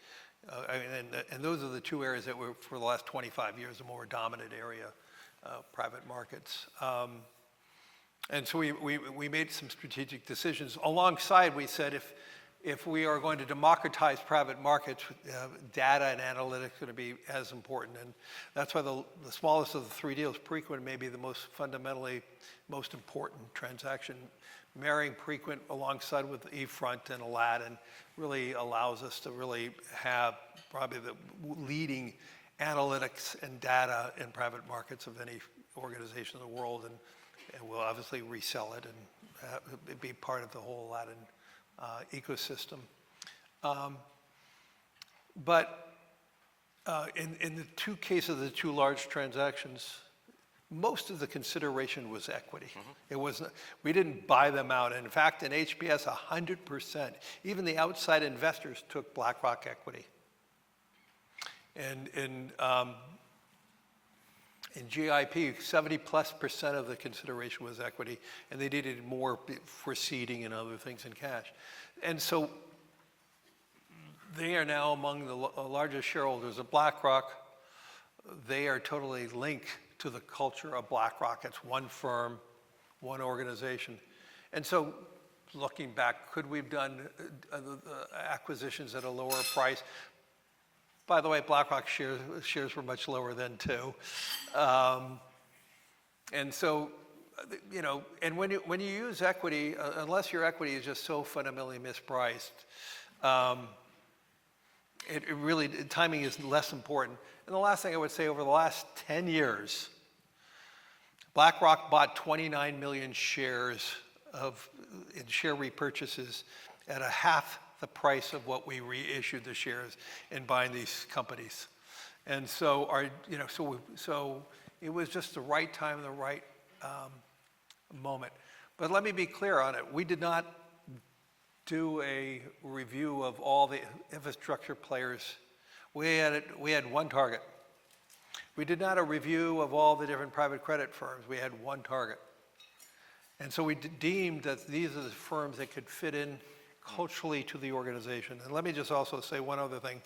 And those are the two areas that were, for the last 25 years, the more dominant area, private markets. And so we made some strategic decisions. Alongside, we said if we are going to democratize private markets, data and analytics are going to be as important. And that's why the smallest of the three deals, Preqin, may be the most fundamentally most important transaction. Marrying Preqin alongside with eFront and Aladdin really allows us to really have probably the leading analytics and data in private markets of any organization in the world. And we'll obviously resell it and be part of the whole Aladdin ecosystem. But in the two cases, the two large transactions, most of the consideration was equity. It wasn't, we didn't buy them out. And in fact, in HPS, 100%, even the outside investors took BlackRock equity. And in GIP, 70+% of the consideration was equity, and they needed more for seeding and other things in cash. And so they are now among the largest shareholders of BlackRock. They are totally linked to the culture of BlackRock. It's one firm, one organization. And so looking back, could we have done acquisitions at a lower price? By the way, BlackRock shares were much lower then too. And so, you know, and when you use equity, unless your equity is just so fundamentally mispriced, timing is less important. And the last thing I would say, over the last 10 years, BlackRock bought 29 million shares in share repurchases at a half the price of what we reissued the shares in buying these companies. And so so it was just the right time and the right moment. But let me be clear on it. We did not do a review of all the infrastructure players. We had one target. We did not a review of all the different private credit firms. We had one target. And so we deemed that these are the firms that could fit in culturally to the organization. And let me just also say one other thing.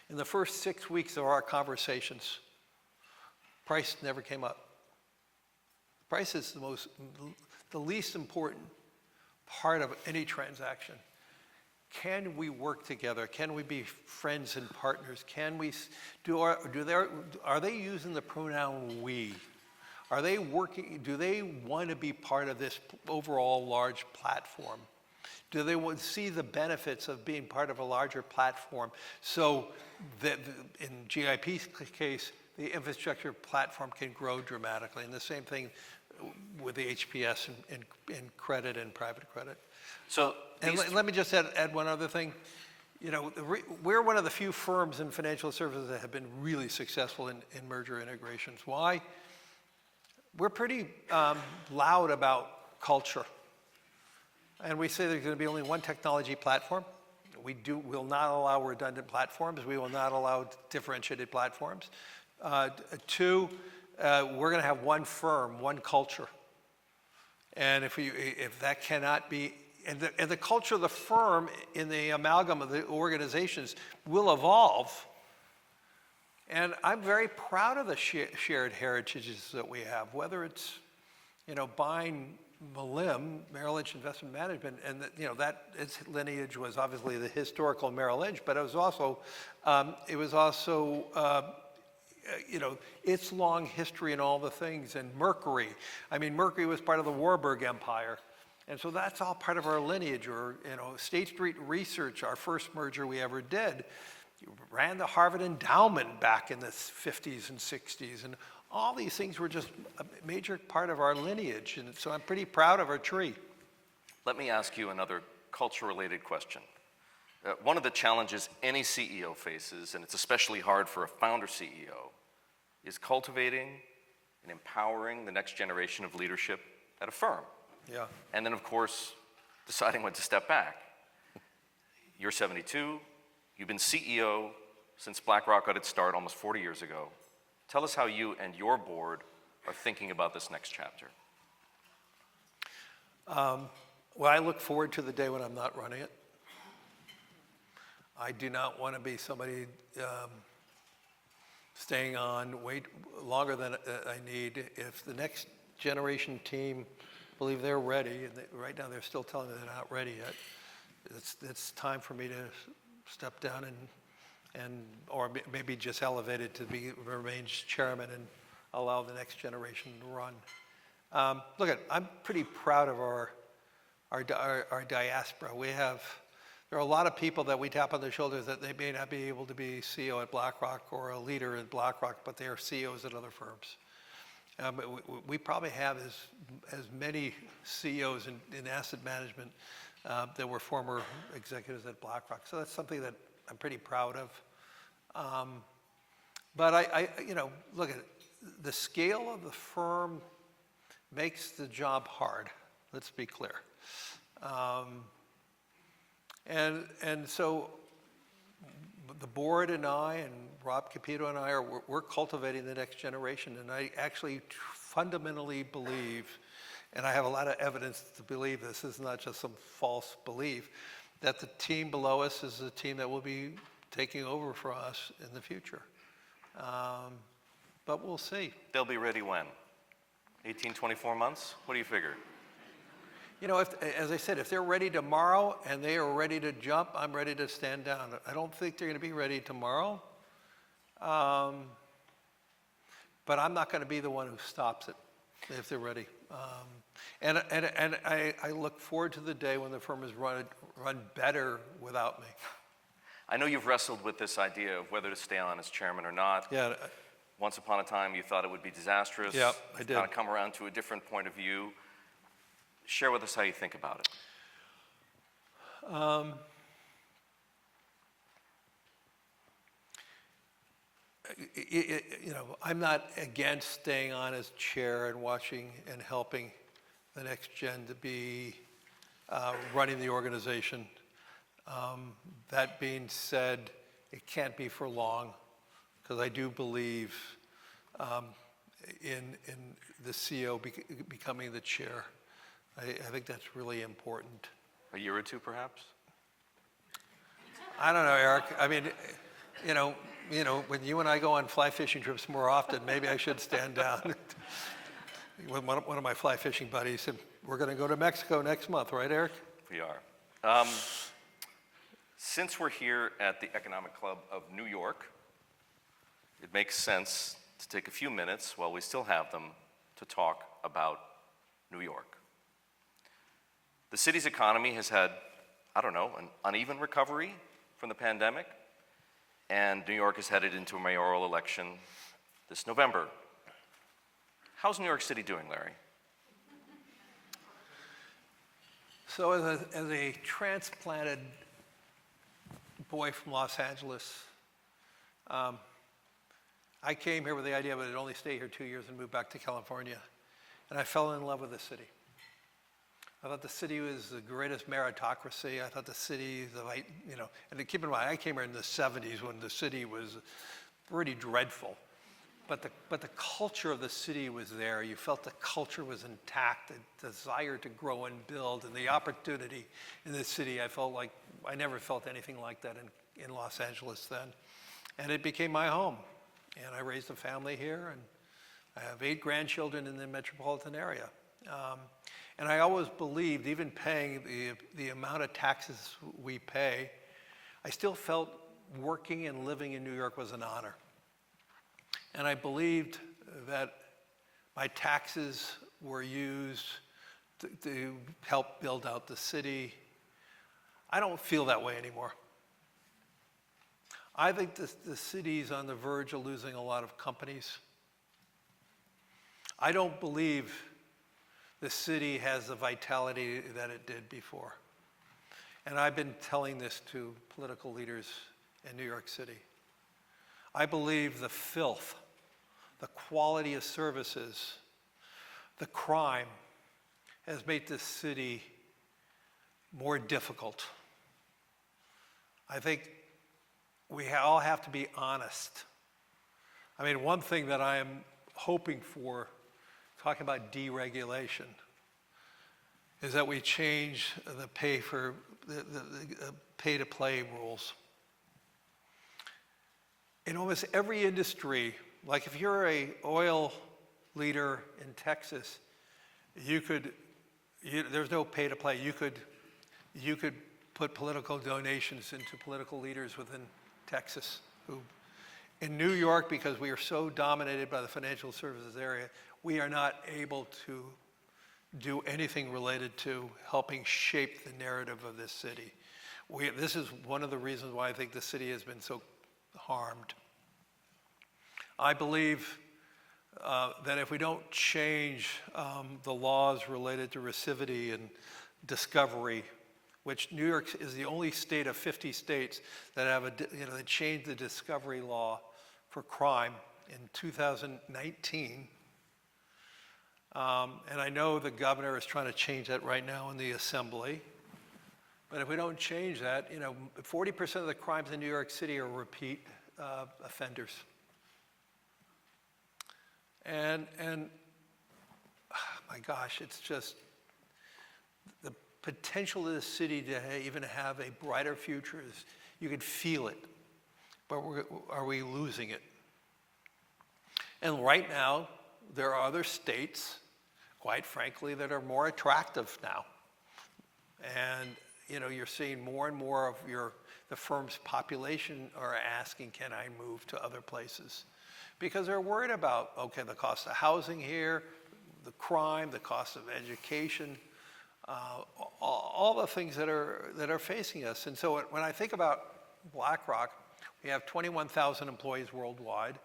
In the first 6 weeks of our conversations, price never came up. Price is the least important part of any transaction. Can we work together? Can we be friends and partners? Can we are they using the pronoun we? Are they working? Do they want to be part of this overall large platform? Do they want to see the benefits of being part of a larger platform? So that in GIP's case, the infrastructure platform can grow dramatically. And the same thing with the HPS in credit and private credit. So let me just add one other thing. You know, we're one of the few firms in financial services that have been really successful in merger integrations. Why? We're pretty loud about culture. And we say there's going to be only one technology platform. Will not allow redundant platforms. We will not allow differentiated platforms. Two, we're going to have one firm, one culture. And if that cannot be, and the culture of the firm in the amalgam of the organizations will evolve. And I'm very proud of the shared heritages that we have, whether it's, you know, buying Merrill Lynch Investment Management, and that its lineage was obviously the historical Merrill Lynch, but it was also its long history and all the things. And Mercury, Mercury was part of the Warburg Empire, And so that's all part of our lineage. Or, State Street Research, our first merger we ever did, ran the Harvard Endowment back in the 50s and 60s. And all these things were just a major part of our lineage. And so I'm pretty proud of our tree. Let me ask you another culture-related question. One of the challenges any CEO faces, and it's especially hard for a founder CEO, is cultivating and empowering the next generation of leadership at a firm. Yeah. And then, of course, deciding when to step back. You're 72. You've been CEO since BlackRock got its start almost 40 years ago. Tell us how you and your board are thinking about this next chapter. Well, I look forward to the day when I'm not running it. I do not want to be somebody staying on way longer than I need. If the next generation team believe they're ready, and right now they're still telling me they're not ready yet, it's time for me to step down or maybe just elevate it to remain chairman and allow the next generation to run. Look, I'm pretty proud of our diaspora. There are a lot of people that we tap on the shoulders that they may not be able to be CEO at BlackRock or a leader at BlackRock, but they are CEOs at other firms. We probably have as many CEOs in asset management that were former executives at BlackRock. So that's something that I'm pretty proud of. But look at it. The scale of the firm makes the job hard. Let's be clear. And so the board and I and Rob Capito and I we're cultivating the next generation. And I actually fundamentally believe, and I have a lot of evidence to believe this is not just some false belief, that the team below us is the team that will be taking over for us in the future. But we'll see. They'll be ready when? 18, 24 months? What do you figure? As I said, if they're ready tomorrow and they are ready to jump, I'm ready to stand down. I don't think they're going to be ready tomorrow. But I'm not going to be the one who stops it if they're ready. And I look forward to the day when the firm is run better without me. I know you've wrestled with this idea of whether to stay on as chairman or not. Yeah. Once upon a time, you thought it would be disastrous. Yeah, I did. You've kind of come around to a different point of view. Share with us how you think about it. I'm not against staying on as chair and watching and helping the next gen to be running the organization. That being said, it can't be for long, because I do believe in the CEO becoming the chair. I think that's really important. A year or two, perhaps? I don't know, Eric. I mean, when you and I go on fly fishing trips more often, maybe I should stand down. One of my fly fishing buddies said, we're going to go to Mexico next month, right, Eric? We are. Since we're here at the Economic Club of New York, it makes sense to take a few minutes while we still have them to talk about New York. The city's economy has had, an uneven recovery from the pandemic, and New York is headed into a mayoral election this November. How's New York City doing, Larry? So as a transplanted boy from Los Angeles, I came here with the idea that I'd only stay here 2 years and move back to California. And I fell in love with the city. I thought the city was the greatest meritocracy. I thought the city, and keep in mind, I came here in the 70s when the city was pretty dreadful. But the culture of the city was there. You felt the culture was intact, the desire to grow and build, and the opportunity in the city. I felt like I never felt anything like that in Los Angeles then. And it became my home. And I raised a family here, and I have 8 grandchildren in the metropolitan area. And I always believed, even paying the amount of taxes we pay, I still felt working and living in New York was an honor. And I believed that my taxes were used to help build out the city. I don't feel that way anymore. I think the city's on the verge of losing a lot of companies. I don't believe the city has the vitality that it did before. And I've been telling this to political leaders in New York City. I believe the filth, the quality of services, the crime has made this city more difficult. I think we all have to be honest. I mean, one thing that I am hoping for, talking about deregulation, is that we change the pay-to-play rules. In almost every industry, like if you're an oil leader in Texas, there's no pay-to-play. You could put political donations into political leaders within Texas. In New York, because we are so dominated by the financial services area, we are not able to do anything related to helping shape the narrative of this city. This is one of the reasons why I think the city has been so harmed. I believe that if we don't change the laws related to rescivity and discovery, which New York is the only state of 50 states that have that changed the discovery law for crime in 2019. And I know the governor is trying to change that right now in the assembly. But if we don't change that, 40% of the crimes in New York City are repeat offenders. And my gosh, it's just the potential of the city to even have a brighter future is, you could feel it, but are we losing it? And right now, there are other states, quite frankly, that are more attractive now. And you're seeing more and more of the firm's population are asking, can I move to other places? Because they're worried about, okay, the cost of housing here, the crime, the cost of education, all the things that are facing us. And so when I think about BlackRock, we have 21,000 employees worldwide,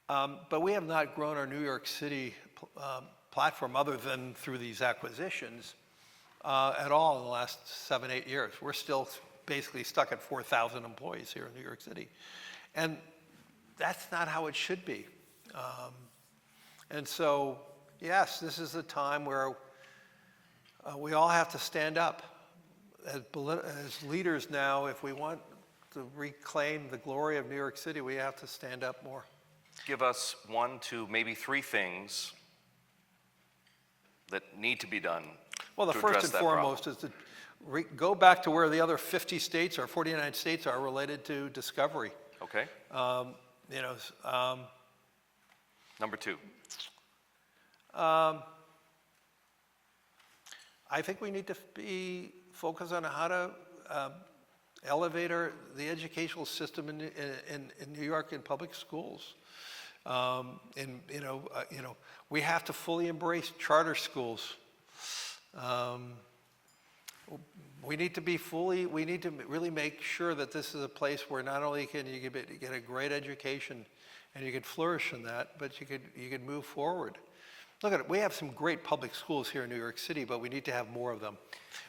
but we have not grown our New York City platform other than through these acquisitions at all in the last 7-8 years. We're still basically stuck at 4,000 employees here in New York City. And that's not how it should be. And so, yes, this is a time where we all have to stand up. As leaders now, if we want to reclaim the glory of New York City, we have to stand up more. Give us 1, 2, maybe 3 things that need to be done. Well, the first and foremost is to go back to where the other 50 states or 49 states are related to discovery. Okay. Number 2. I think we need to be focused on how to elevate the educational system in New York in public schools. We have to fully embrace charter schools. We need to really make sure that this is a place where not only can you get a great education and you can flourish in that, but you could move forward. Look at it, we have some great public schools here in New York City, but we need to have more of them.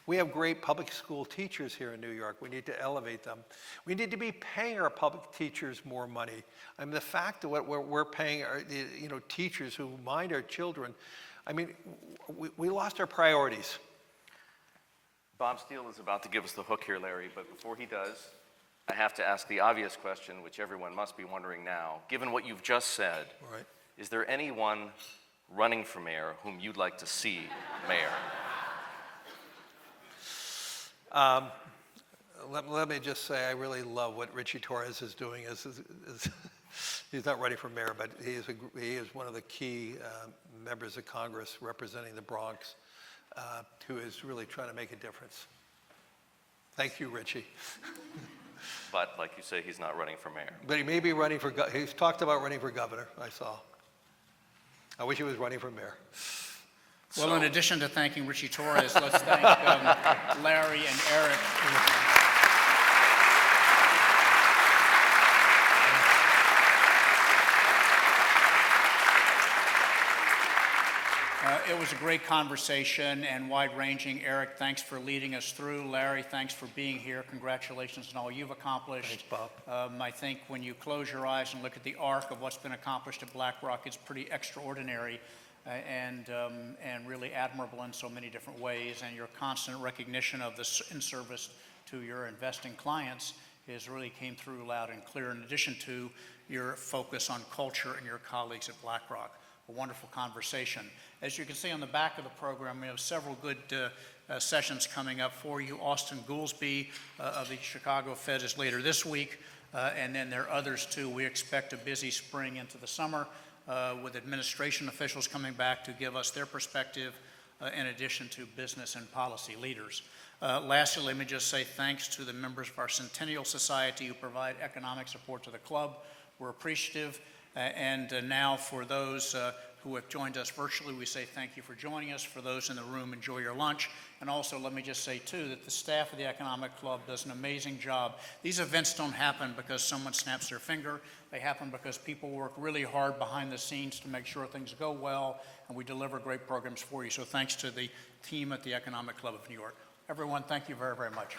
We have great public school teachers here in New York. We need to elevate them. We need to be paying our public teachers more money. I mean, the fact that what we're paying our teachers who mind our children, I mean, we lost our priorities. Bob Steele is about to give us the hook here, Larry, but before he does, I have to ask the obvious question, which everyone must be wondering now. Given what you've just said, Right. Is there anyone running for mayor whom you'd like to see mayor? Let me just say, I really love what Richie Torres is doing. He's not running for mayor, but he is one of the key members of Congress representing the Bronx, who is really trying to make a difference. Thank you, Richie. But like you say, he's not running for mayor. But he may be running for, he's talked about running for governor, I saw. I wish he was running for mayor. Well, in addition to thanking Richie Torres, let's thank Larry and Erik. It was a great conversation and wide-ranging. Erik, thanks for leading us through. Larry, thanks for being here. Congratulations on all you've accomplished. Thanks, Bob. I think when you close your eyes and look at the arc of what's been accomplished at BlackRock, it's pretty extraordinary and really admirable in so many different ways. And your constant recognition of this in service to your investing clients is really came through loud and clear, in addition to your focus on culture and your colleagues at BlackRock. A wonderful conversation. As you can see on the back of the program, we have several good sessions coming up for you. Austin Goolsbee of the Chicago Fed is later this week, and then there are others too. We expect a busy spring into the summer with administration officials coming back to give us their perspective in addition to business and policy leaders. Lastly, let me just say thanks to the members of our Centennial Society who provide economic support to the club. We're appreciative. And now for those who have joined us virtually, we say thank you for joining us. For those in the room, enjoy your lunch. And also, let me just say, too, that the staff of the Economic Club does an amazing job. These events don't happen because someone snaps their finger. They happen because people work really hard behind the scenes to make sure things go well, and we deliver great programs for you. So thanks to the team at the Economic Club of New York. Everyone, thank you very, very much.